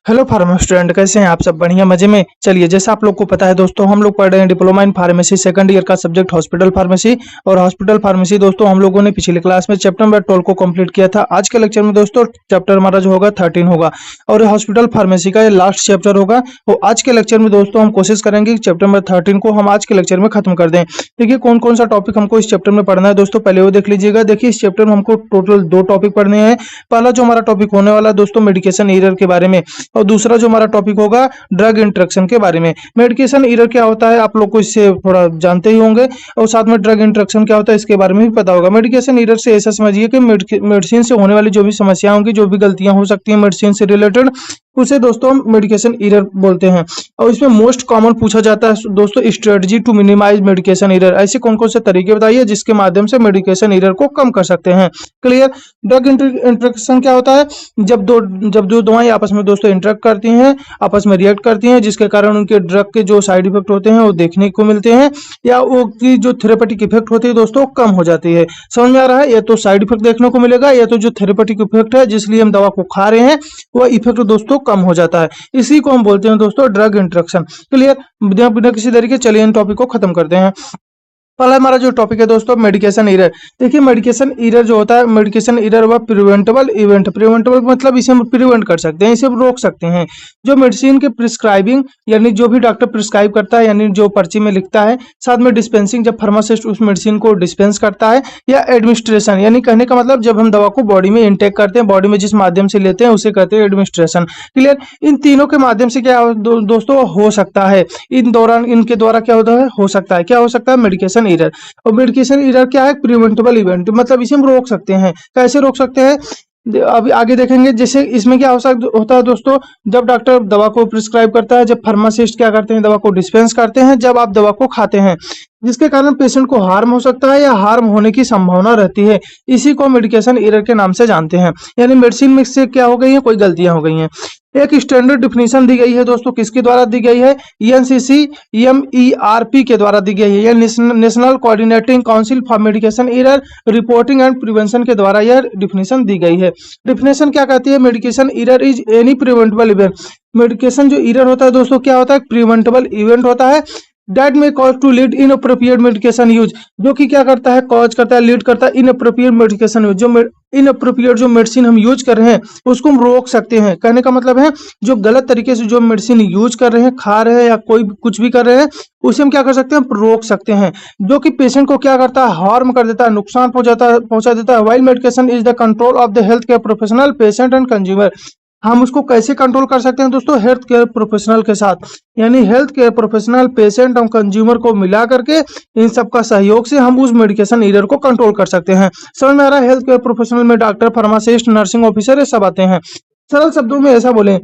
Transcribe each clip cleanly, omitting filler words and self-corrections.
Hello pharma student, कैसे हैं आप सब? बढ़िया, मजे में। चलिए, जैसा आप लोग को पता है दोस्तों, हम लोग पढ़ रहे हैं diploma in pharmacy second year का सब्जेक्ट हॉस्पिटल फार्मेसी। और हॉस्पिटल फार्मेसी दोस्तों हम लोगों ने पिछली क्लास में चैप्टर नंबर 12 को कंप्लीट किया था। आज के लेक्चर में दोस्तों चैप्टर हमारा जो होगा 13 होगा और हॉस्पिटल फार्मेसी का ये लास्ट चैप्टर होगा। तो आज के लेक्चर में दोस्तों हम कोशिश करेंगे कि चैप्टर नंबर 13 को हम आज के लेक्चर में खत्म कर दें। देखिए कौन कौन सा टॉपिक हमको इस चैप्टर में पढ़ना है दोस्तों, पहले वो देख लीजिएगा। देखिए इस चैप्टर में हमको टोटल 2 टॉपिक पढ़ने हैं। पहला जो हमारा टॉपिक होने वाला है दोस्तों मेडिकेशन एरर के बारे में, और दूसरा जो हमारा टॉपिक होगा ड्रग इंटरेक्शन के बारे में। मेडिकेशन एरर क्या होता है आप लोग को इससे थोड़ा जानते ही होंगे, और साथ में ड्रग इंटरेक्शन क्या होता है इसके बारे में भी पता होगा। मेडिकेशन एरर से ऐसा समझिए कि मेडिसिन से होने वाली जो भी समस्या होंगी, जो भी गलतियां हो सकती हैं मेडिसिन से रिलेटेड, उसे दोस्तों हम मेडिकेशन एरर बोलते हैं। और इसमें मोस्ट कॉमन पूछा जाता है दोस्तों strategy to minimize medication error. ऐसे कौन कौन से तरीके बताइए जिसके माध्यम से मेडिकेशन एरर को कम कर सकते हैं। क्लियर। ड्रग इंटरेक्शन क्या होता है? जब दो दवाएं आपस में दोस्तों इंटरेक्ट करती हैं, आपस में रिएक्ट करती हैं, जिसके कारण उनके ड्रग के जो साइड इफेक्ट होते हैं वो देखने को मिलते हैं, या वो की जो थेरेपेटिक इफेक्ट होती है दोस्तों कम हो जाती है। समझ में आ रहा है? या तो साइड इफेक्ट देखने को मिलेगा, या तो जो थेरेपेटिक इफेक्ट है जिसलिए हम दवा को खा रहे हैं वह इफेक्ट दोस्तों कम हो जाता है। इसी को हम बोलते हैं दोस्तों ड्रग इंटरेक्शन। क्लियर। बिना किसी तरीके चलिए इन टॉपिक को खत्म करते हैं। पहला हमारा जो टॉपिक है दोस्तों मेडिकेशन एरर। देखिए मेडिकेशन एरर जो होता है, मेडिकेशन एरर व प्रिवेंटेबल इवेंट। प्रिवेंटेबल मतलब इसे हम प्रिवेंट कर सकते हैं, इसे हम रोक सकते हैं। जो मेडिसिन के प्रिस्क्राइबिंग यानी जो भी डॉक्टर प्रिस्क्राइब करता है, यानी जो पर्ची में लिखता है, साथ में डिस्पेंसिंग जब फार्मासिस्ट उस मेडिसिन को डिस्पेंस करता है, या एडमिनिस्ट्रेशन यानी कहने का मतलब जब हम दवा को बॉडी में इंटेक करते हैं, बॉडी में जिस माध्यम से लेते हैं उसे कहते हैं एडमिनिस्ट्रेशन। क्लियर। इन तीनों के माध्यम से क्या दोस्तों हो सकता है, इन दौरान इनके द्वारा क्या होता है, हो सकता है, क्या हो सकता है, मेडिकेशन एरर। और मेडिकेशन एरर क्या है? प्रिवेंटेबल इवेंट, मतलब इसे हम रोक सकते हैं। कैसे रोक सकते हैं अभी आगे देखेंगे। जैसे इसमें क्या होता है दोस्तों, जब डॉक्टर दवा को प्रिस्क्राइब करता है, जब फार्मासिस्ट क्या करते हैं, दवा को डिस्पेंस करते हैं, जब आप दवा को खाते हैं, जिसके कारण पेशेंट को हार्म हो सकता है या हार्म होने की संभावना रहती है, इसी को मेडिकेशन एरर के नाम से जानते हैं। यानी मेडिसिन में से क्या हो गई है, कोई गलतियां हो गई हैं। एक स्टैंडर्ड डिफिनीशन दी गई है दोस्तों, किसके द्वारा दी गई है? NCCMERP के द्वारा दी गई है, यह national coordinating council for medication error reporting and prevention के द्वारा यह डिफिनीशन दी गई है। डिफिनीशन क्या कहती है? Medication error is any preventable event. Medication जो एरर होता है दोस्तों क्या होता है? प्रिवेंटेबल इवेंट होता है। That may cause to lead inappropriate medication use, जो कि क्या करता है, कॉज करता है, लीड करता है इनअप्रोप्रिएट मेडिकेशन यूज। जो इनअप्रोप्रिएट जो मेडिसिन हम यूज कर रहे हैं उसको हम रोक सकते हैं। कहने का मतलब है जो गलत तरीके से जो मेडिसिन यूज कर रहे हैं, खा रहे हैं, या कोई कुछ भी कर रहे हैं, उसे हम क्या कर सकते हैं, हम रोक सकते हैं। जो कि पेशेंट को क्या करता है, हार्म कर देता है, नुकसान पहुंचा देता है। While medication is the control of the health care professional, patient and consumer. हम उसको कैसे कंट्रोल कर सकते हैं दोस्तों? हेल्थ केयर प्रोफेशनल के साथ, यानी हेल्थ केयर प्रोफेशनल, पेशेंट और कंज्यूमर को मिला करके इन सब का सहयोग से हम उस मेडिकेशन एरर को कंट्रोल कर सकते हैं। समझ में आ रहा है? हेल्थ केयर प्रोफेशनल में डॉक्टर, फार्मासिस्ट, नर्सिंग ऑफिसर ये सब आते हैं। सरल शब्दों में ऐसा बोले,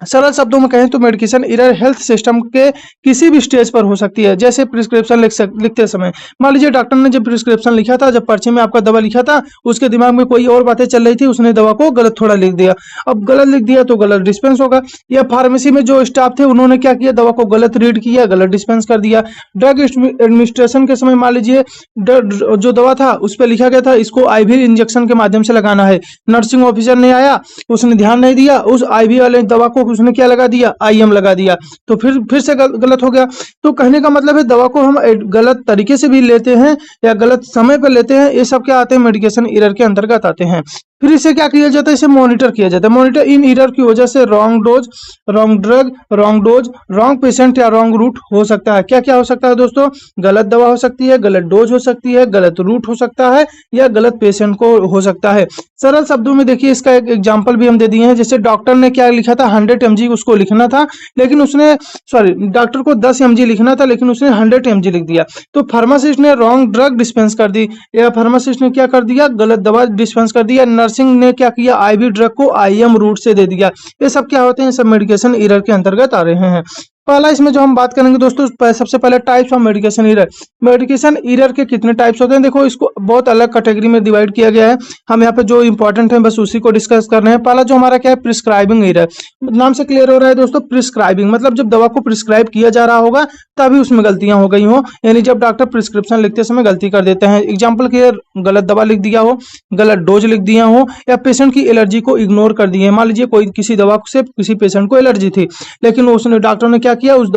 सरल शब्दों में कहें तो मेडिकेशन एरर हेल्थ सिस्टम के किसी भी स्टेज पर हो सकती है। जैसे प्रिस्क्रिप्शन लिखते समय, मान लीजिए डॉक्टर ने जब प्रिस्क्रिप्शन लिखा था, जब पर्ची में आपका दवा लिखा था, उसके दिमाग में कोई और बातें चल रही थी, उसने दवा को गलत थोड़ा लिख दिया। अब गलत लिख दिया तो गलत डिस्पेंस होगा। या फार्मेसी में जो स्टाफ थे उन्होंने क्या किया, दवा को गलत रीड किया, गलत डिस्पेंस कर दिया। ड्रग एडमिनिस्ट्रेशन के समय मान लीजिए जो दवा था उस पर लिखा गया था इसको IV इंजेक्शन के माध्यम से लगाना है, नर्सिंग ऑफिसर ने आया, उसने ध्यान नहीं दिया, उस IV वाले दवा को उसने क्या लगा दिया, IM लगा दिया, तो फिर से गलत हो गया। तो कहने का मतलब है दवा को हम गलत तरीके से भी लेते हैं या गलत समय पर लेते हैं, ये सब क्या आते हैं, मेडिकेशन एरर के अंतर्गत आते हैं। फिर इसे क्या किया जाता है, इसे मॉनिटर किया जाता है। मॉनिटर इन एरर की वजह से wrong dose, wrong drug, wrong dose, wrong patient या रॉन्ग रूट हो सकता है। क्या क्या हो सकता है दोस्तों? गलत दवा हो सकती है, गलत डोज हो सकती है, गलत रूट हो सकता है, या गलत पेशेंट को हो सकता है। सरल शब्दों में देखिए इसका एक एग्जाम्पल भी हम दे दिए हैं। जैसे डॉक्टर ने क्या लिखा था, 100 mg उसको लिखना था, लेकिन उसने डॉक्टर को 10 mg लिखना था, लेकिन उसने 100 mg लिख दिया। तो फार्मासिस्ट ने रॉन्ग ड्रग डिस्पेंस कर दी, या फार्मासिस्ट ने क्या कर दिया, गलत दवा डिस्पेंस कर दिया। नर्सिंग ने क्या किया, IV ड्रग को IM रूट से दे दिया। ये सब क्या होते हैं, सब मेडिकेशन एरर के अंतर्गत आ रहे हैं। पहला इसमें जो हम बात करेंगे दोस्तों, सबसे पहले types of medication error. Medication error के कितने टाइप्स होते हैं, देखो इसको बहुत अलग कैटेगरी में डिवाइड किया गया है। हम यहाँ पे जो इंपॉर्टेंट है बस उसी को डिस्कस कर रहे हैं। पहला जो हमारा क्या है, प्रिस्क्राइबिंग एरर। नाम से क्लियर हो रहा है दोस्तों, प्रिस्क्राइबिंग मतलब जब दवा को प्रिस्क्राइब किया जा रहा होगा तभी उसमें गलतियां हो गई हो, यानी जब डॉक्टर प्रिस्क्रिप्शन लिखते समय गलती कर देते हैं। एग्जाम्पल के गलत दवा लिख दिया हो, गलत डोज लिख दिया हो, या पेशेंट की एलर्जी को इग्नोर कर दिए। मान लीजिए कोई किसी दवा से किसी पेशेंट को एलर्जी थी, लेकिन उसने डॉक्टर ने क्या किया, उस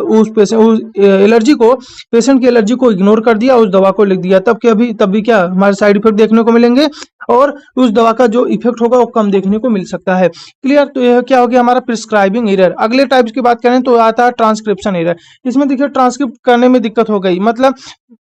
एलर्जी को, पेशेंट की एलर्जी को इग्नोर कर दिया, उस दवा को लिख दिया। तब भी क्या हमारे साइड इफेक्ट देखने को मिलेंगे और उस दवा का जो इफेक्ट होगा वो कम देखने को मिल सकता है। क्लियर। तो यह क्या हो गया हमारा प्रिस्क्राइबिंग एरर। अगले टाइप्स की बात करें तो आता है ट्रांसक्रिप्शन एरर। इसमें देखिए ट्रांसक्रिप्ट करने में दिक्कत हो गई, मतलब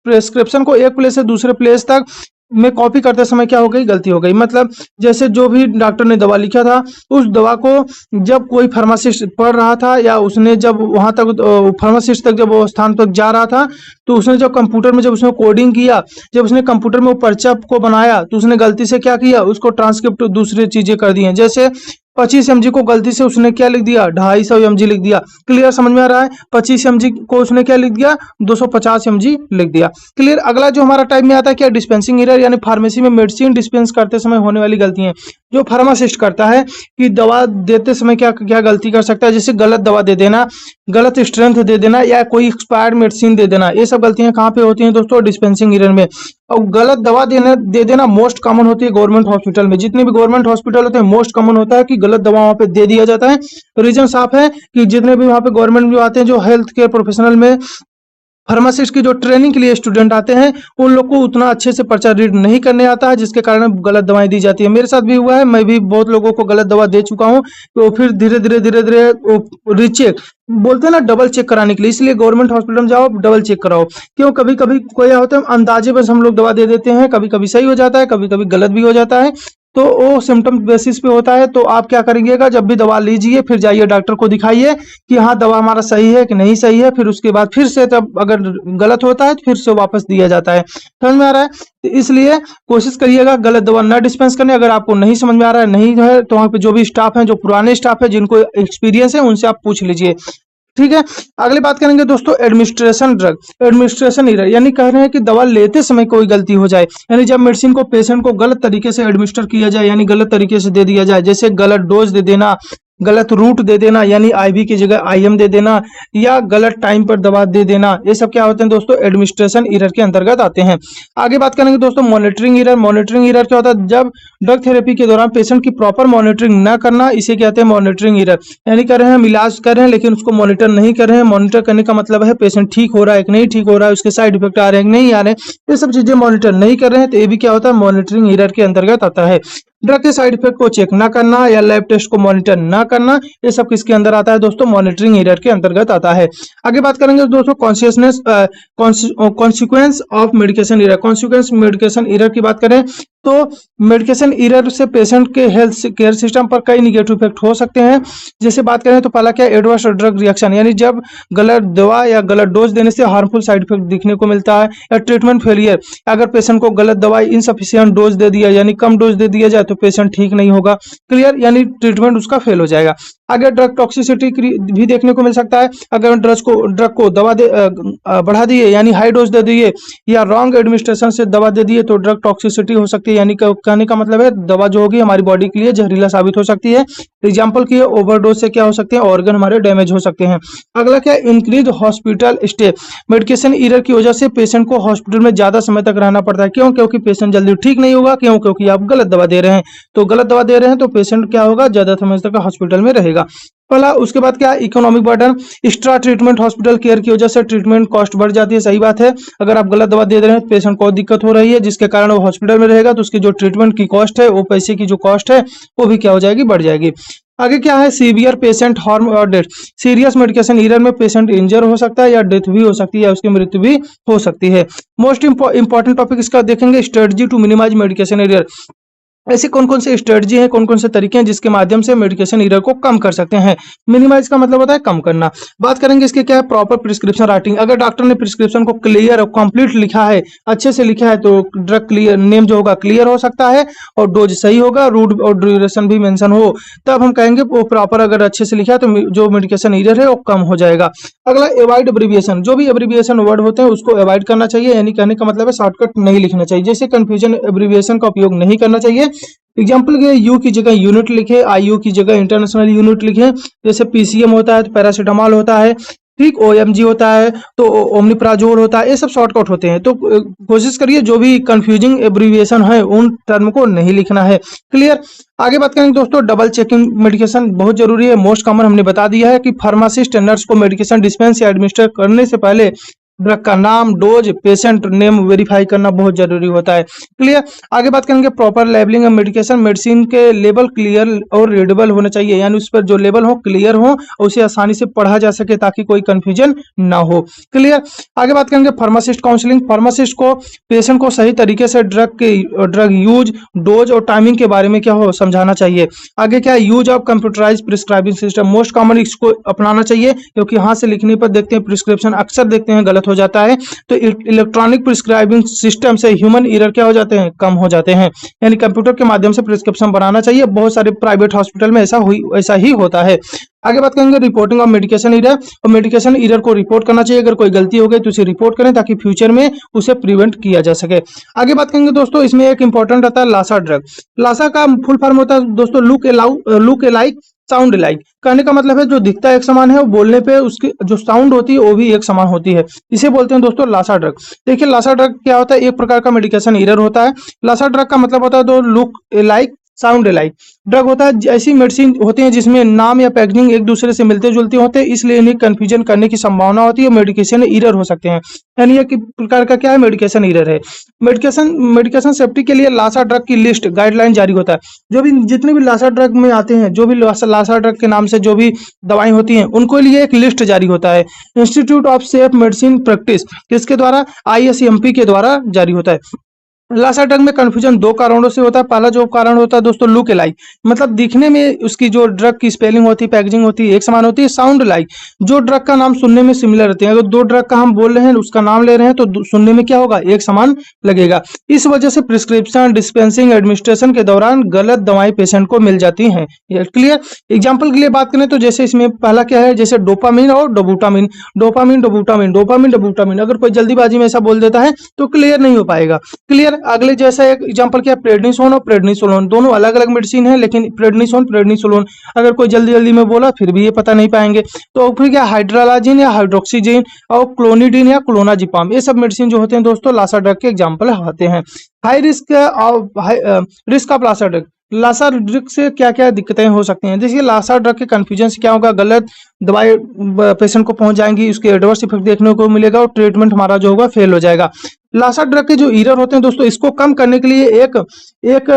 प्रिस्क्रिप्शन को एक प्लेस से दूसरे प्लेस तक में कॉपी करते समय क्या हो गई, गलती हो गई। मतलब जैसे जो भी डॉक्टर ने दवा लिखा था, उस दवा को जब कोई फार्मासिस्ट पढ़ रहा था या उसने जब वहां तक फार्मासिस्ट तक जब वो स्थान तक जा रहा था, तो उसने जब कंप्यूटर में जब उसने कोडिंग किया, जब उसने कंप्यूटर में वो पर्चा को बनाया, तो उसने गलती से क्या किया, उसको ट्रांसक्रिप्ट दूसरी चीजें कर दी हैं। जैसे 25 mg को गलती से उसने क्या लिख दिया, 250 mg लिख दिया। क्लियर, समझ में आ रहा है। 25 mg को उसने क्या लिख दिया, 250 mg लिख दिया। क्लियर। अगला जो हमारा टाइप में आता है क्या, डिस्पेंसिंग एरर, यानी फार्मेसी में मेडिसिन डिस्पेंस करते समय होने वाली गलतियां। जो फार्मासिस्ट करता है कि दवा देते समय क्या क्या गलती कर सकता है, जैसे गलत दवा दे देना, गलत स्ट्रेंथ दे देना, या कोई एक्सपायर्ड मेडिसिन दे देना। ये सब गलतियां कहाँ पे होती हैं दोस्तों, डिस्पेंसिंग एरर में। और गलत दवा दे देना मोस्ट कॉमन होती है गवर्नमेंट हॉस्पिटल में। जितने भी गवर्नमेंट हॉस्पिटल होते हैं, मोस्ट कॉमन होता है कि गलत दवा वहां पे दे दिया जाता है। रीजन साफ है कि जितने भी वहां पे गवर्नमेंट जो आते हैं, जो हेल्थ केयर प्रोफेशनल में फार्मासिस्ट की जो ट्रेनिंग के लिए स्टूडेंट आते हैं, उन लोग को उतना अच्छे से पर्चा रीड नहीं करने आता है, जिसके कारण गलत दवाएं दी जाती है। मेरे साथ भी हुआ है, मैं भी बहुत लोगों को गलत दवा दे चुका हूं। तो फिर धीरे धीरे रीचेक बोलते हैं ना, डबल चेक कराने के लिए, इसलिए गवर्नमेंट हॉस्पिटल में जाओ, डबल चेक कराओ। क्यों, कभी कभी कोई होता है अंदाजे बस हम लोग दवा दे देते हैं, कभी कभी सही हो जाता है, कभी कभी गलत भी हो जाता है। तो वो सिम्टम बेसिस पे होता है। तो आप क्या करेंगे, जब भी दवा लीजिए फिर जाइए डॉक्टर को दिखाइए कि हाँ दवा हमारा सही है कि नहीं सही है। फिर उसके बाद फिर से, तब अगर गलत होता है तो फिर से वापस दिया जाता है। समझ में आ रहा है। तो इसलिए कोशिश करिएगा गलत दवा न डिस्पेंस करने। अगर आपको नहीं समझ में आ रहा है, नहीं है, तो वहाँ पे जो भी स्टाफ है, जो पुराने स्टाफ है, जिनको एक्सपीरियंस है, उनसे आप पूछ लीजिए। ठीक है। अगली बात करेंगे दोस्तों, एडमिनिस्ट्रेशन ड्रग, एडमिनिस्ट्रेशन एरर, यानी कह रहे हैं कि दवा लेते समय कोई गलती हो जाए, यानी जब मेडिसिन को पेशेंट को गलत तरीके से एडमिनिस्टर किया जाए, यानी गलत तरीके से दे दिया जाए। जैसे गलत डोज दे देना, गलत रूट दे देना, यानी आईवी की जगह आईएम दे देना, या गलत टाइम पर दवा दे देना। ये सब क्या होते हैं दोस्तों, एडमिनिस्ट्रेशन एरर के अंतर्गत आते हैं। आगे बात करेंगे दोस्तों, मॉनिटरिंग एरर। मॉनिटरिंग एरर क्या होता है, जब ड्रग थेरेपी के दौरान पेशेंट की प्रॉपर मॉनिटरिंग न करना, इसे कहते हैं मॉनिटरिंग एरर। यानी कर रहे हैं, हम इलाज कर रहे हैं लेकिन उसको मॉनिटर नहीं कर रहे हैं। मॉनिटर करने का मतलब है पेशेंट ठीक हो रहा है कि नहीं ठीक हो रहा है, उसके साइड इफेक्ट आ रहे हैं कि नहीं आ रहे हैं, ये सब चीजें मॉनिटर नहीं कर रहे हैं। तो ये भी क्या होता है, मॉनिटरिंग एरर के अंतर्गत आता है। ड्रग के साइड इफेक्ट को चेक ना करना या लैब टेस्ट को मॉनिटर ना करना, ये सब किसके अंदर आता है दोस्तों, मॉनिटरिंग एरर के अंतर्गत आता है। आगे बात करेंगे दोस्तों, consciousness consequence of medication error. Consequence medication error की बात करें तो मेडिकेशन एरर से पेशेंट के हेल्थ केयर सिस्टम पर कई निगेटिव इफेक्ट हो सकते हैं। जैसे बात करें तो पहला क्या, एडवर्स ड्रग रिएक्शन, यानी जब गलत दवा या गलत डोज देने से हार्मफुल साइड इफेक्ट दिखने को मिलता है। या ट्रीटमेंट फेलियर, अगर पेशेंट को गलत दवाई इनसफिशिएंट डोज दे दिया, यानी कम डोज दे दिया जाए, तो पेशेंट ठीक नहीं होगा। क्लियर, यानी ट्रीटमेंट उसका फेल हो जाएगा। आगे ड्रग टॉक्सिसिटी भी देखने को मिल सकता है। अगर ड्रग को दवा बढ़ा दिए, यानी हाई डोज दे दिए, या रॉन्ग एडमिनिस्ट्रेशन से दवा दे दिए, तो ड्रग टॉक्सिसिटी हो सकती है। यानी कहने का मतलब है दवा जो होगी हमारी बॉडी के लिए जहरीला साबित हो सकती है। एग्जाम्पल की ओवरडोज से क्या हो सकते हैं, ऑर्गन हमारे डैमेज हो सकते हैं। अगला क्या, increase hospital stay. Medication error की वजह से पेशेंट को हॉस्पिटल में ज्यादा समय तक रहना पड़ता है। क्यों, क्योंकि पेशेंट जल्दी ठीक नहीं होगा। क्यों, क्योंकि आप गलत दवा दे रहे हैं। तो गलत दवा दे रहे हैं तो पेशेंट क्या होगा, ज्यादा समय तक हॉस्पिटल में रहेगा। पहला, उसके बाद क्या, economic burden. Extra treatment hospital care की वजह से ट्रीटमेंट कॉस्ट बढ़ जाती है। सही बात है, अगर आप गलत दवा दे रहे हैं तो पेशेंट को दिक्कत हो रही है, जिसके कारण वो हॉस्पिटल में रहेगा, तो उसकी जो ट्रीटमेंट की कॉस्ट है, वो पैसे की जो कॉस्ट है, वो भी क्या हो जाएगी, बढ़ जाएगी। आगे क्या है, सीवियर पेशेंट हार्म और डेथ। सीरियस मेडिकेशन एरर में पेशेंट इंजर हो सकता है, या डेथ भी हो सकती है, या उसकी मृत्यु भी हो सकती है। मोस्ट इंपॉर्टेंट टॉपिक इसका देखेंगे, strategy to minimize medication error. ऐसे कौन कौन से स्ट्रेटजी हैं, कौन कौन से तरीके हैं जिसके माध्यम से मेडिकेशन एरर को कम कर सकते हैं। मिनिमाइज का मतलब होता है कम करना। बात करेंगे इसके क्या है, प्रॉपर प्रिस्क्रिप्शन राइटिंग। अगर डॉक्टर ने प्रिस्क्रिप्शन को क्लियर और कंप्लीट लिखा है, अच्छे से लिखा है, तो ड्रग क्लियर नेम जो होगा क्लियर हो सकता है और डोज सही होगा, रूट और ड्यूरेशन भी मेंशन हो, तब हम कहेंगे वो प्रॉपर अगर अच्छे से लिखा है तो जो मेडिकेशन एरर है वो कम हो जाएगा। अगला अवॉइड एब्रिविएशन। जो भी एब्रिविएशन वर्ड होते हैं उसको अवॉइड करना चाहिए, यानी कहने का मतलब है शॉर्टकट नहीं लिखना चाहिए। जैसे कंफ्यूजन एब्रिविएशन का उपयोग नहीं करना चाहिए। एग्जाम्पल के यू की जगह यूनिट लिखे, आईयू की जगह इंटरनेशनल यूनिट लिखे। जैसे पीसीएम होता है तो पैरासीटामॉल होता है, ठीक, ओएमजी होता है तो ओमनिप्राजोल होता है, ये सब शॉर्टकट होते हैं। तो कोशिश करिए जो भी कंफ्यूजिंग एब्रिविएशन है उन टर्म को नहीं लिखना है। क्लियर। आगे बात करेंगे दोस्तों, डबल चेकिंग मेडिकेशन बहुत जरूरी है। मोस्ट कॉमन हमने बता दिया है कि फार्मासिस्ट नर्स को मेडिकेशन डिस्पेंस या एडमिनिस्टर करने से पहले ड्रग का नाम, डोज, पेशेंट नेम वेरीफाई करना बहुत जरूरी होता है। क्लियर। आगे बात करेंगे proper labelling of medication. Medicine के लेबल क्लियर और रीडेबल होना चाहिए, यानी उस पर जो लेबल हो क्लियर हो और उसे आसानी से पढ़ा जा सके ताकि कोई कंफ्यूजन ना हो। क्लियर। आगे बात करेंगे फार्मासिस्ट काउंसलिंग। फार्मासिस्ट को पेशेंट को सही तरीके से ड्रग यूज, डोज और टाइमिंग के बारे में क्या हो समझाना चाहिए। आगे क्या है, use of computerize prescribing system. Most common इसको अपनाना चाहिए क्योंकि हाथ से लिखने पर देखते हैं प्रिस्क्रिप्शन अक्सर देखते हैं गलत हो जाता है, तो इलेक्ट्रॉनिक प्रिस्क्राइबिंग सिस्टम से ह्यूमन एरर क्या हो जाते हैं, कम हो जाते हैं। यानी कंप्यूटर के माध्यम से प्रिस्क्रिप्शन बनाना चाहिए। बहुत सारे प्राइवेट हॉस्पिटल में ऐसा ही होता है। आगे बात करेंगे रिपोर्टिंग ऑफ मेडिकेशन एरर। और मेडिकेशन एरर को रिपोर्ट करना चाहिए। अगर कोई गलती हो गई तो उसे रिपोर्ट करें ताकि फ्यूचर में उसे प्रिवेंट किया जा सके। आगे बात करेंगे दोस्तों, इसमें एक इंपॉर्टेंट आता है लासा ड्रग। लासा का फुल फॉर्म होता है दोस्तों लुक अलाइक साउंड लाइक। कहने का मतलब है जो दिखता एक समान है, वो बोलने पे उसकी जो साउंड होती है वो भी एक समान होती है। इसे बोलते हैं दोस्तों लासा ड्रग। देखिए लासा ड्रग क्या होता है, एक प्रकार का मेडिकेशन एरर होता है। लासा ड्रग का मतलब होता है दो look like sound like drug होता है। ऐसी मेडिसिन होती है जिसमें नाम या पैकेजिंग एक दूसरे से मिलते जुलते होते हैं, इसलिए इन्हें कंफ्यूजन करने की संभावना होती है, मेडिकेशन एरर हो सकते हैं। यानी एक प्रकार का क्या है, मेडिकेशन एरर है। मेडिकेशन सेफ्टी के लिए लासा ड्रग की लिस्ट गाइडलाइन जारी होता है। जो भी जितने भी लासा ड्रग में आते हैं, जो भी लासा ड्रग के नाम से जो भी दवाई होती हैं, उनको लिए एक लिस्ट जारी होता है। Institute of safe medicine practice किसके द्वारा, ISMP के द्वारा जारी होता है। लासा ड्रग में कंफ्यूजन दो कारणों से होता है। पहला जो कारण होता है दोस्तों लुक अलाइक, मतलब दिखने में उसकी जो ड्रग की स्पेलिंग होती है, पैकेजिंग होती है, एक समान होती है। साउंड लाइक, जो ड्रग का नाम सुनने में सिमिलर रहते हैं। अगर दो ड्रग का हम बोल रहे हैं, उसका नाम ले रहे हैं, तो सुनने में क्या होगा, एक समान लगेगा। इस वजह से प्रिस्क्रिप्शन, डिस्पेंसिंग, एडमिनिस्ट्रेशन के दौरान गलत दवाएं पेशेंट को मिल जाती हैं। क्लियर। एग्जाम्पल के लिए बात करें तो जैसे इसमें पहला क्या है, जैसे डोपामिन और डोबूटामिन। डोपामिन अगर कोई जल्दीबाजी में ऐसा बोल देता है तो क्लियर नहीं हो पाएगा। क्लियर। अगले जैसा एक एग्जांपल क्या, प्रेडनिसोन और प्रेडनिसोलोन, दोनों अलग अलग मेडिसिन है, लेकिन प्रेडनिसोन अगर कोई जल्दी में बोला फिर भी ये पता नहीं पाएंगे। तो फिर क्या, हाइड्रोलाजिन या हाइड्रोक्सीजिन और क्लोनिडिन या क्लोनाजिपाम, ये सब मेडिसिन जो होते हैं दोस्तों लासा ड्रग के एग्जाम्पल होते हैं। High risk of LASA drug. LASA drug से क्या क्या दिक्कतें हो सकती हैं। देखिए लासा ड्रग के कंफ्यूजन से क्या होगा, गलत दवाई पेशेंट को पहुंच जाएंगी, उसके एडवर्स इफेक्ट देखने को मिलेगा और ट्रीटमेंट हमारा जो होगा फेल हो जाएगा। लासा ड्रग के जो एरर होते हैं दोस्तों, इसको कम करने के लिए एक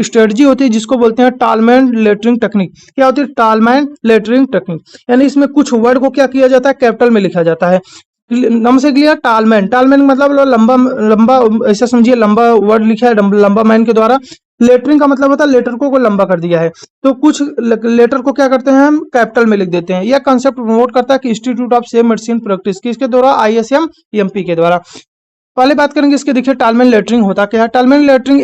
स्ट्रेटजी होती है जिसको बोलते हैं टालमैन लेटरिंग टेक्निक। क्या होती है टालमैन लेटरिंग टेक्निक, यानी इसमें कुछ वर्ड को क्या किया जाता है, कैपिटल में लिखा जाता है। नाम से क्लियर, टालमैन मतलब लंबा ऐसा समझिए, लंबा वर्ड लिखा है लंबा मैन के द्वारा। लेटरिंग का मतलब होता है लेटर को लंबा कर दिया है, तो कुछ लेटर को क्या करते हैं हम कैपिटल में लिख देते हैं। यह कंसेप्ट प्रमोट करता है कि institute of safe medicine practice किसके द्वारा, ISMP के द्वारा। पहले बात करेंगे इसके, देखिए टालमैन लेटरिंग होता क्या है। टालमैन लेटरिंग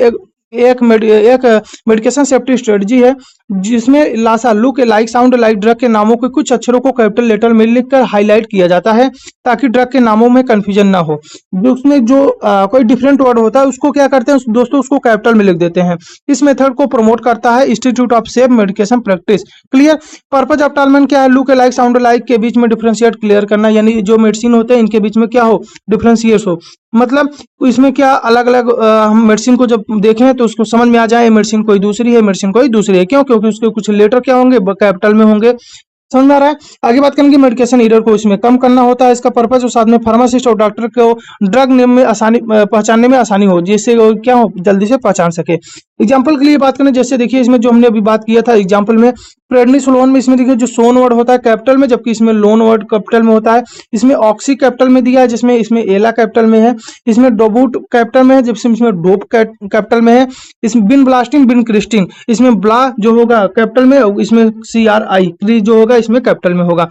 एक मेडिकेशन सेफ्टी स्ट्रेटजी है जिसमें LASA, look like, sound like drug के नामों के कुछ अक्षरों को कैपिटल लेटर में लिखकर हाईलाइट किया जाता है ताकि ड्रग के नामों में कंफ्यूजन ना हो। उसमें जो कोई डिफरेंट वर्ड होता है उसको क्या करते हैं दोस्तों, उसको कैपिटल में लिख देते हैं। इस मेथड को प्रमोट करता है institute of safe medication practice. Clear. Purpose of tall man क्या है, लुक लाइक, साउंड लाइक के बीच में डिफरेंशिएट क्लियर करना, यानी जो मेडिसिन होते हैं इनके बीच में क्या हो, डिफरेंशिएट हो। मतलब इसमें क्या अलग अलग हम मेडिसिन को जब देखें तो उसको समझ में आ जाए मेडिसिन कोई दूसरी है, मेडिसिन कोई दूसरी है। क्यों, क्योंकि उसके कुछ लेटर क्या होंगे, कैपिटल में होंगे। समझ में आ रहा है। आगे बात करेंगे मेडिकेशन एरर को इसमें कम करना होता है। इसका पर्पस और साथ में फार्मासिस्ट और डॉक्टर को ड्रग नेम में पहचानने में आसानी हो, जिससे क्या हो, जल्दी से पहचान सके। एग्जाम्पल के लिए बात करें, जैसे देखिए इसमें जो हमने अभी बात किया था एग्जाम्पल में प्रेडनिसोलोन में, इसमें देखिए जो सोन वर्ड होता है कैपिटल में, जबकि इसमें लोन वर्ड कैपिटल में होता है। इसमें ऑक्सी कैपिटल में दिया है, जिसमें इसमें एला कैपिटल में है। इसमें डोबूट कैपिटल में है, जबकि इसमें डोप कैपिटल में है। इसमें बिन ब्लास्टिंग बिन क्रिस्टिंग, इसमें ब्ला जो होगा कैपिटल में, इसमें CRI क्री जो होगा इसमें कैपिटल में होगा,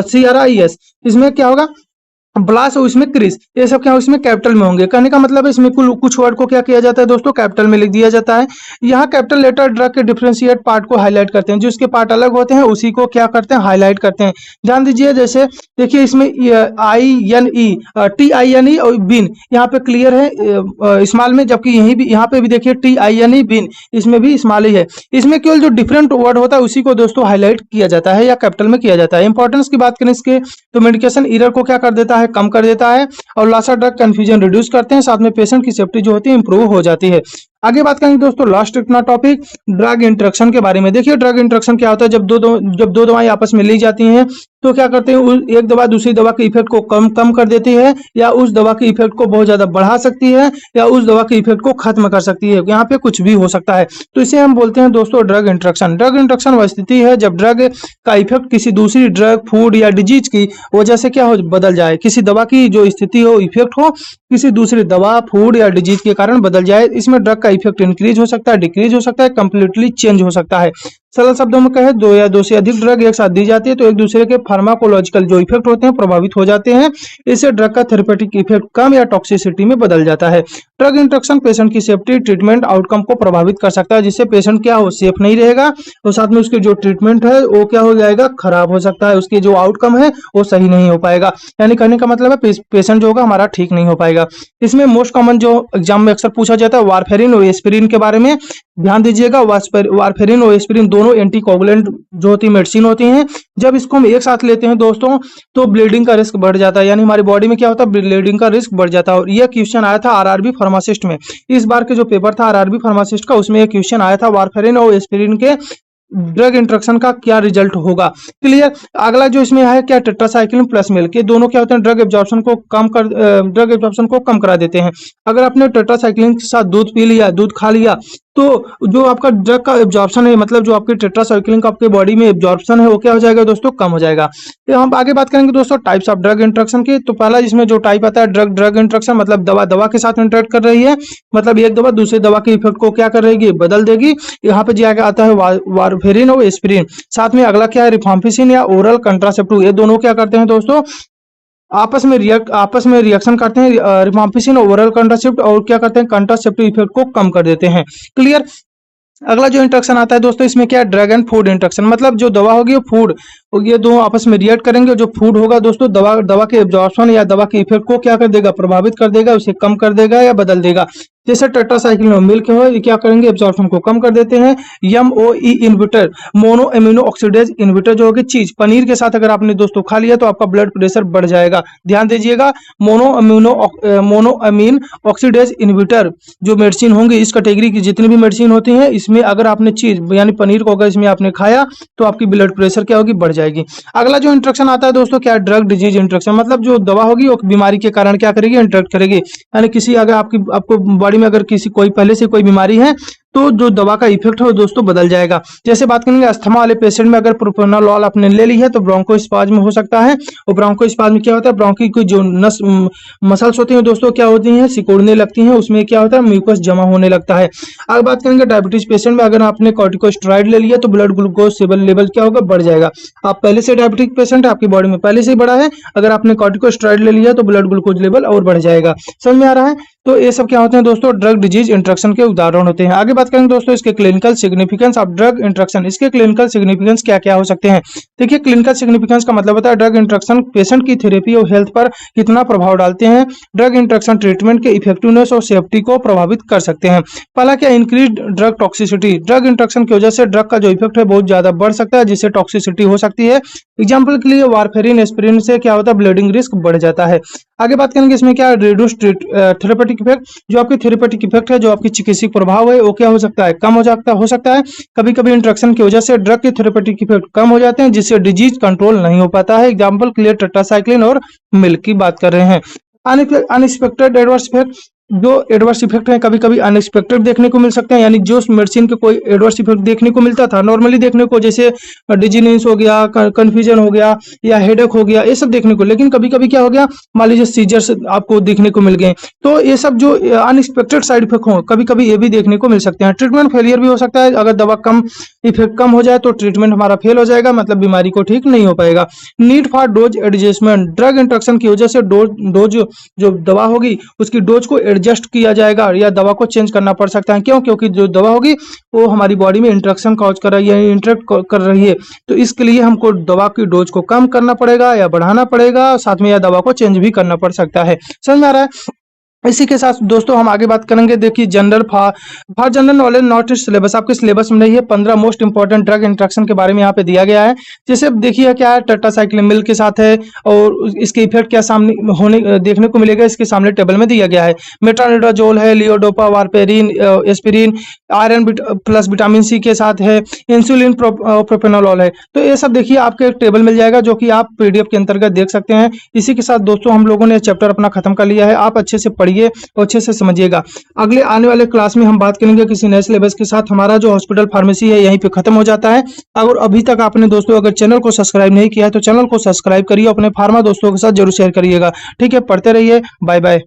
CRIS इसमें क्या होगा ब्लास और इसमें क्रिस, ये सब क्या हो इसमें कैपिटल में होंगे। कहने का मतलब है इसमें कुछ वर्ड को क्या किया जाता है दोस्तों, कैपिटल में लिख दिया जाता है। यहाँ कैपिटल लेटर ड्रग के डिफरेंशिएट पार्ट को हाईलाइट करते हैं, जो इसके पार्ट अलग होते हैं उसी को क्या करते हैं, हाईलाइट करते हैं। ध्यान दीजिए, जैसे देखिए इसमें INE TINE और बिन यहाँ पे क्लियर है स्मॉल में, जबकि यहीं भी यहाँ पे भी देखिए TINE बिन इसमें भी स्मॉल ही है। इसमें केवल जो डिफरेंट वर्ड होता है उसी को दोस्तों हाईलाइट किया जाता है या कैपिटल में किया जाता है। इंपॉर्टेंस की बात करें इसके, तो मेडिकेशन एरर को क्या कर देता है, कम कर देता है, और लासा ड्रग कंफ्यूजन रिड्यूस करते हैं, साथ में पेशेंट की सेफ्टी जो होती है इंप्रूव हो जाती है। आगे बात करेंगे दोस्तों लास्ट इतना टॉपिक ड्रग इंटरेक्शन के बारे में। देखिए ड्रग इंटरेक्शन क्या होता है, जब दो दवाएं आपस में ली जाती हैं तो क्या करते हैं, एक दवा दूसरी दवा के इफेक्ट को कम कर देती है, या उस दवा के इफेक्ट को बहुत ज्यादा बढ़ा सकती है, या उस दवा के इफेक्ट को खत्म कर सकती है। यहाँ पे कुछ भी हो सकता है, तो इसे हम बोलते हैं दोस्तों ड्रग इंटरेक्शन। ड्रग इंटरेक्शन वह स्थिति है जब ड्रग का इफेक्ट किसी दूसरी ड्रग, फूड या डिजीज की वजह से क्या हो बदल जाए। किसी दवा की जो स्थिति हो, इफेक्ट हो, किसी दूसरी दवा, फूड या डिजीज के कारण बदल जाए। इसमें ड्रग का इफेक्ट इंक्रीज हो सकता है, डिक्रीज हो सकता है, कंप्लीटली चेंज हो सकता है। सरल शब्दों में कहे, दो या दो से अधिक ड्रग एक साथ दी जाती है तो एक दूसरे के फार्माकोलॉजिकल जो इफेक्ट होते हैं प्रभावित हो जाते हैं। इससे ड्रग का थेरेपेटिक इफेक्ट कम या टॉक्सिसिटी में बदल जाता है। ड्रग इंटरेक्शन पेशेंट की सेफ्टी, ट्रीटमेंट आउटकम को प्रभावित कर सकता है, जिससे पेशेंट क्या हो सेफ नहीं रहेगा, और साथ में उसकी जो ट्रीटमेंट है वो क्या हो जाएगा, खराब हो सकता है। उसकी जो आउटकम है वो सही नहीं हो पाएगा। यानी कहने का मतलब है पेशेंट जो होगा हमारा ठीक नहीं हो पाएगा। इसमें मोस्ट कॉमन जो एग्जाम में अक्सर पूछा जाता है वारफेरिन और एस्पिरिन के बारे में। ध्यान दीजिएगा, वारफेरिन और एस्पिरिन दोनों एंटीकोगुलेंट जो होती है मेडिसिन होती हैं। जब इसको हम एक साथ लेते हैं दोस्तों तो ब्लीडिंग का रिस्क बढ़ जाता है, यानी हमारी बॉडी में क्या होता है, ब्लीडिंग का रिस्क बढ़ जाता है। और यह क्वेश्चन आया था आरआरबी फार्मासिस्ट में। इस बार के जो पेपर था आरआरबी फार्मासिस्ट का, उसमें एक क्वेश्चन आया था वारफेरिन और एस्पिरिन के ड्रग इंटरेक्शन का क्या रिजल्ट होगा। क्लियर। अगला जो इसमें है क्या, टेट्रासाइक्लिन प्लस मिल्क, ये दोनों क्या होते हैं, ड्रग एब्जॉर्प्शन को कम करा देते हैं। अगर आपने टेट्रासाइक्लिन के साथ दूध पी लिया, दूध खा लिया, तो जो आपका ड्रग का एब्जॉर्प्शन है, मतलब जो आपके टेट्रासाइक्लिन का आपके बॉडी में एब्जॉर्प्शन है वो क्या हो जाएगा दोस्तों, कम हो जाएगा। तो हम आगे बात करेंगे दोस्तों टाइप्स ऑफ ड्रग इंटरेक्शन की। तो पहला जिसमें जो टाइप आता है ड्रग इंटरेक्शन, मतलब दवा दवा के साथ इंटरेक्ट कर रही है, मतलब एक दवा दूसरी दवा के इफेक्ट को क्या कर रही है, बदल देगी। यहाँ पे जाएगा आता है वारफेरिन और एस्पिरिन। साथ में अगला क्या है, रिफाम्पिसिन या ओरल कंट्रासेप्टिव। ये दोनों क्या करते हैं दोस्तों, आपस में रिएक्शन करते हैं, रिफाम्पिसिन और ओरल कंट्रासेप्ट, और क्या करते हैं, कंट्रासेप्टिव इफेक्ट को कम कर देते हैं। क्लियर। अगला जो इंटरेक्शन आता है दोस्तों इसमें क्या है, ड्रग एंड फूड इंटरेक्शन, मतलब जो दवा होगी वो फूड, ये दोनों आपस में रिएक्ट करेंगे। जो फूड होगा दोस्तों दवा के एब्जॉर्प्शन या दवा के इफेक्ट को क्या कर देगा, प्रभावित कर देगा, उसे कम कर देगा या बदल देगा। जैसे टेट्रासाइक्लिन और मिल्क हो, ये क्या करेंगे, एब्जॉर्प्शन को कम कर देते हैं। MOE inhibitor, mono amino oxidase inhibitor जो होगी चीज, पनीर के साथ अगर आपने दोस्तों खा लिया तो आपका ब्लड प्रेशर बढ़ जाएगा। ध्यान दीजिएगा, मोनो अमीन ऑक्सीडेज इनहिबिटर जो मेडिसिन होंगी, इस कैटेगरी की जितनी भी मेडिसिन होती हैं, इसमें अगर आपने चीज यानी पनीर को अगर इसमें आपने खाया तो आपकी ब्लड प्रेशर क्या होगी, बढ़ जाएगी। अगला जो इंटरेक्शन आता है दोस्तों क्या, ड्रग डिजीज इंटरेक्शन, मतलब जो दवा होगी वो बीमारी के कारण क्या करेगी, इंटरेक्ट करेगी। यानी किसी अगर आपको बॉडी में अगर किसी कोई पहले से कोई बीमारी है तो जो दवा का इफेक्ट है दोस्तों बदल जाएगा। जैसे बात करेंगे अस्थमा वाले पेशेंट में, अगर प्रोप्रानोलॉल आपने ले ली है तो ब्रोंकोस्पाज्म हो सकता है। और ब्रोंकोस्पाज्म क्या होता है, ब्रोंकी की जो नस मसल्स होती हैं दोस्तों क्या होती हैं, सिकुड़ने लगती हैं, उसमें क्या होता है, म्यूकस जमा होने लगता है। अगर बात करेंगे डायबिटीज पेशेंट में, अगर आपने कॉर्टिकोस्टेरॉइड ले लिया तो ब्लड ग्लूकोज लेवल क्या होगा, बढ़ जाएगा। आप पहले से डायबिटिक पेशेंट है, आपकी बॉडी में पहले से ही बढ़ा है, अगर आपने कॉर्टिकोस्टेरॉइड ले लिया तो ब्लड ग्लूकोज लेवल और बढ़ जाएगा। समझ में आ रहा है। तो ये सब क्या होते हैं दोस्तों, ड्रग डिजीज इंटरेक्शन के उदाहरण होते हैं। आगे बात करेंगे दोस्तों इसके clinical significance of drug interaction. इसके क्लिनिकल सिग्निफिकेंस क्या क्या हो सकते हैं। देखिए क्लिनिकल सिग्निफिकेंस का मतलब होता है ड्रग इंटरेक्शन पेशेंट की थेरेपी और हेल्थ पर कितना प्रभाव डालते हैं। ड्रग इंटरेक्शन ट्रीटमेंट के इफेक्टिवनेस और सेफ्टी को प्रभावित कर सकते हैं। पहला क्या, increase drug toxicity, drug interaction की वजह से ड्रग का जो इफेक्ट है बहुत ज्यादा बढ़ सकता है, जिससे टॉक्सिसिटी हो सकती है। एग्जाम्पल के लिए वारफेरिन एस्पिरिन से क्या होता है, ब्लीडिंग रिस्क बढ़ जाता है। आगे बात करेंगे इसमें क्या, रिड्यूस थेरेपेटिक इफेक्ट, जो आपकी थेरेपेटिक इफेक्ट है, जो आपकी चिकित्सक प्रभाव है वो क्या हो सकता है, कम हो सकता है। कभी कभी इंटरेक्शन की वजह से ड्रग के थेरेपेटिक इफेक्ट कम हो जाते हैं, जिससे डिजीज कंट्रोल नहीं हो पाता है। एग्जाम्पल के लिए टेट्रासाइक्लिन और मिल्क की बात कर रहे हैं। अनएक्सपेक्टेड एडवर्स इफेक्ट, जो एडवर्स इफेक्ट हैं कभी कभी अनएक्सपेक्टेड देखने को मिल सकते हैं, यानी जो मेडिसिन के कोई एडवर्स इफेक्ट देखने को मिलता था नॉर्मली देखने को, जैसे डिजीनेंस हो गया, कंफ्यूजन हो गया या हेडेक हो गया, ये सब देखने को, लेकिन कभी कभी क्या हो गया, मान लीजिए सीजर्स आपको देखने को मिल गए, तो ये सब जो अनएक्सपेक्टेड साइड इफेक्ट हो कभी कभी ये भी देखने को मिल सकते हैं। ट्रीटमेंट फेलियर भी हो सकता है, अगर दवा इफेक्ट कम हो जाए तो ट्रीटमेंट हमारा फेल हो जाएगा, मतलब बीमारी को ठीक नहीं हो पाएगा। Need for dose adjustment, drug interaction की वजह से डोज जो दवा होगी उसकी डोज को एडजस्ट किया जाएगा या दवा को चेंज करना पड़ सकता है। क्यों? क्योंकि जो दवा होगी वो हमारी बॉडी में इंट्रैक्शन कॉज कर रही है, इंटरेक्ट कर रही है, तो इसके लिए हमको दवा की डोज को कम करना पड़ेगा या बढ़ाना पड़ेगा, साथ में यह दवा को चेंज भी करना पड़ सकता है। समझ में आ रहा है? इसी के साथ दोस्तों हम आगे बात करेंगे। देखिए general for general knowledge not syllabus, आपके सिलेबस में नहीं है, 15 मोस्ट इंपॉर्टेंट ड्रग इंट्रैक्शन के बारे में यहाँ पे दिया गया है। जैसे देखिए क्या है, टेट्रासाइक्लिन के साथ है और इसके इफेक्ट क्या सामने होने देखने को मिलेगा, इसके सामने टेबल में दिया गया है। मेट्रोनिडाजोल है, levodopa, warfarin, aspirin, iron plus vitamin C के साथ है, इंसुलिन, प्रोपेनोलॉल है। तो ये सब देखिए आपके टेबल मिल जाएगा जो कि आप पीडीएफ के अंतर्गत देख सकते हैं। इसी के साथ दोस्तों हम लोगों ने चैप्टर अपना खत्म कर लिया है, आप अच्छे से पढ़िए और अच्छे से समझिएगा। अगले आने वाले क्लास में हम बात करेंगे किसी नए सिलेबस के साथ। हमारा जो हॉस्पिटल फार्मेसी है यहीं पे खत्म हो जाता है। और अभी तक आपने दोस्तों अगर चैनल को सब्सक्राइब नहीं किया है तो चैनल को सब्सक्राइब करिए, अपने फार्मा दोस्तों के साथ जरूर शेयर करिएगा। ठीक है, पढ़ते रहिए, बाय बाय।